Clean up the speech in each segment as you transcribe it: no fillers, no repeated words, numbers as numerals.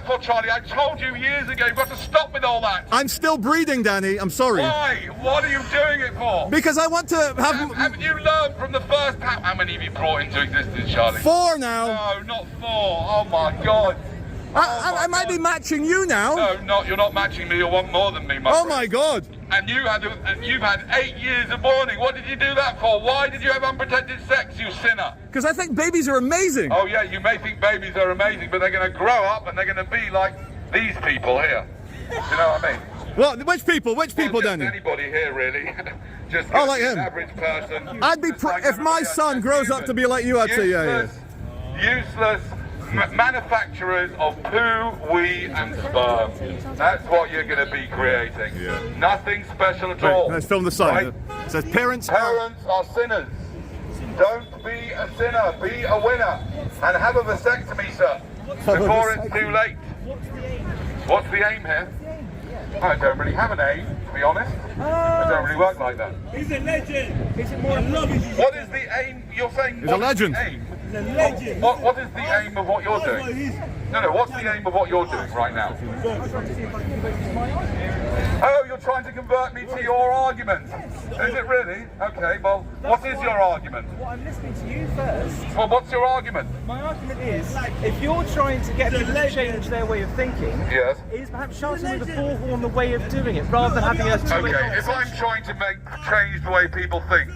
that for, Charlie? I told you years ago, you've got to stop with all that. I'm still breeding, Danny. I'm sorry. Why? What are you doing it for? Because I want to have... Haven't you learned from the first... How many have you brought into existence, Charlie? 4 now. No, not 4. Oh my God. I might be matching you now. No, not. You're not matching me. You want more than me, my Oh friend. my God. And you've had 8 years of mourning. What did you do that for? Why did you have unprotected sex, you sinner? Because I think babies are amazing. Oh yeah, you may think babies are amazing, but they're going to grow up and they're going to be like these people here. You know what I mean? What? Which people? Which people, just Danny? Anybody here, really. Just like him. an average person. I'd be if my son grows up to be like you, I'd say yeah. Useless manufacturers of poo, wee and sperm. That's what you're going to be creating. Yeah. Nothing special at all. Let's film the sign. Right? It says parents are sinners. Don't be a sinner, be a winner. And have a vasectomy, sir, before it's too late. What's the aim here? I don't really have an aim, to be honest. It don't really work like that. He's a legend. Is it more love? What is the aim? You're saying he's a legend. Aim? He's a legend. What is the aim of what you're doing? No, what's the aim of what you're doing right now? Oh, you're trying to convert me to your argument. Is it really? Okay, well, what is your argument? Well, I'm listening to you first. Well, what's your argument? My argument is, if you're trying to get people to change their way of thinking, yes, is perhaps starting with a bullhorn the way of doing it, rather than having a okay, if I'm trying to change the way people think,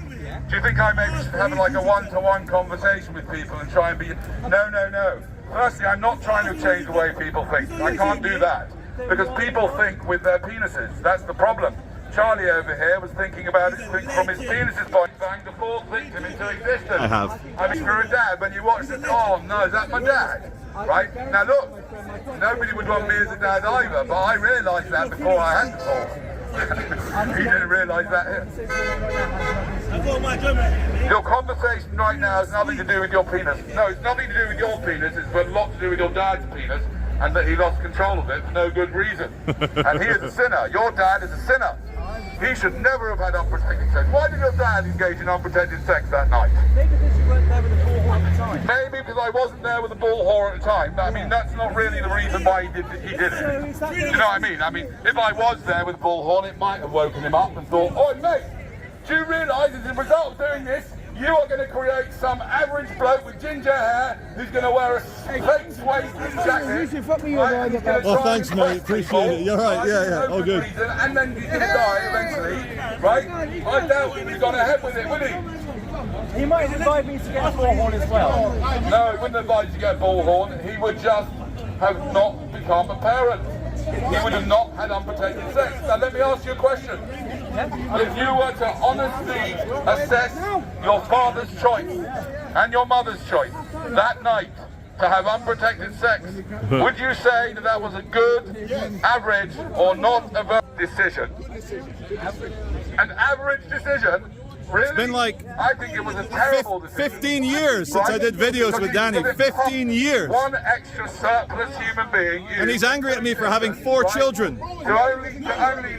do you think I maybe should have like a one-to-one conversation with people and try and be... No. Firstly, I'm not trying to change the way people think. I can't do that. Because people think with their penises. That's the problem. Charlie over here was thinking about it from his penis's point, banged the 4th victim into existence. I have. I mean, for a dad, when you watch it, oh no, is that my dad? Right? Now look, nobody would want me as a dad either, but I realised that before I had the 4th. He didn't realise that here. Your conversation right now has nothing to do with your penis. No, it's nothing to do with your penis, it's got a lot to do with your dad's penis, and that he lost control of it for no good reason. And he is a sinner. Your dad is a sinner. He should never have had unprotected sex. Why did your dad engage in unprotected sex that night? Maybe because you weren't there with the bullhorn at the time. Maybe because I wasn't there with the bullhorn at the time. I mean, that's not really the reason why he did it. You know what I mean? I mean, if I was there with the bullhorn, it might have woken him up and thought, "Oh, mate, do you realise as a result of doing this, you are going to create some average bloke with ginger hair who's going to wear a fake suede jacket." Oh, thanks, mate. Appreciate it. You're right. Yeah. Oh, good. And then he's going to die eventually, right? I doubt he would have gone ahead with it, would he? He might have advised me to get a bullhorn as well. No, he wouldn't advise you to get a bullhorn. He would just have not become a parent. He would have not had unprotected sex. Now, let me ask you a question. If you were to honestly assess your father's choice and your mother's choice that night to have unprotected sex, would you say that that was a good, average, or not a very decision? An average decision? Really? It's been like I think it was a terrible decision. 15 years since I did videos with Danny. 15 years. One extra surplus human being. And he's angry at me for having 4 children. To only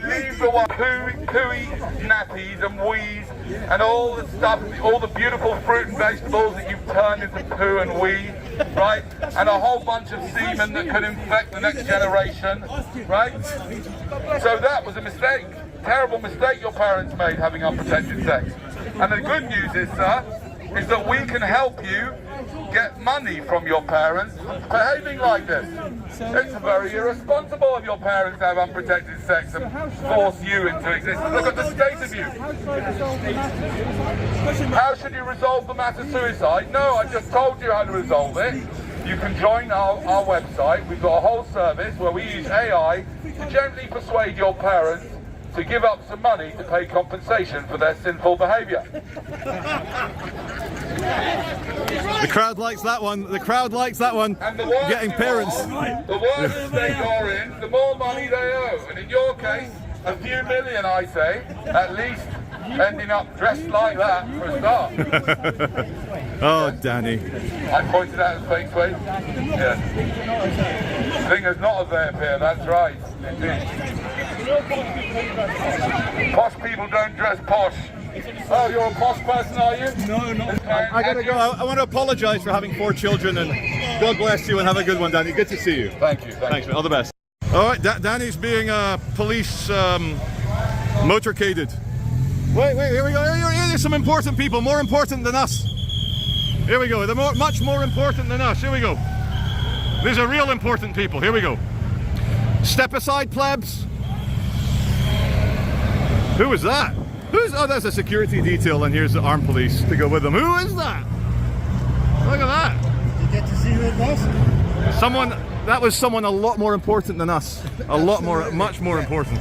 leave the one pooey nappies and wheeze and all the stuff, all the beautiful fruit and vegetables that you've turned into poo and wee, right? And a whole bunch of semen that could infect the next generation, right? So that was a mistake. Terrible mistake your parents made having unprotected sex. And the good news is, sir, is that we can help you get money from your parents for behaving like this. It's very irresponsible of your parents to have unprotected sex and force you into existence. Look at the state of you. How should you resolve the matter? Suicide? No, I just told you how to resolve it. You can join our website. We've got a whole service where we use AI to gently persuade your parents to give up some money to pay compensation for their sinful behaviour. The crowd likes that one. The crowd likes that one. And the worse Getting parents. The worse they are in, the more money they owe. And in your case, a few million, I say, at least, ending up dressed like that for a start. Oh, Danny. I pointed out as fake suede. Yeah. Thing is not a vape here, that's right. Indeed. Posh people don't dress posh. Oh, you're a posh person, are you? No, not. I gotta go. I want to apologise for having 4 children and God bless you and have a good one, Danny. Good to see you. Thank you. Thanks, man. All the best. All right, Danny's being police motorcaded. Wait, here we go. Here's some important people, more important than us. Here we go. They're much more important than us. Here we go. These are real important people. Here we go. Step aside, plebs. Who is that? Oh, there's a security detail, and here's the armed police to go with them. Who is that? Look at that. You get to see who it was? That was someone a lot more important than us. A lot more, much more important.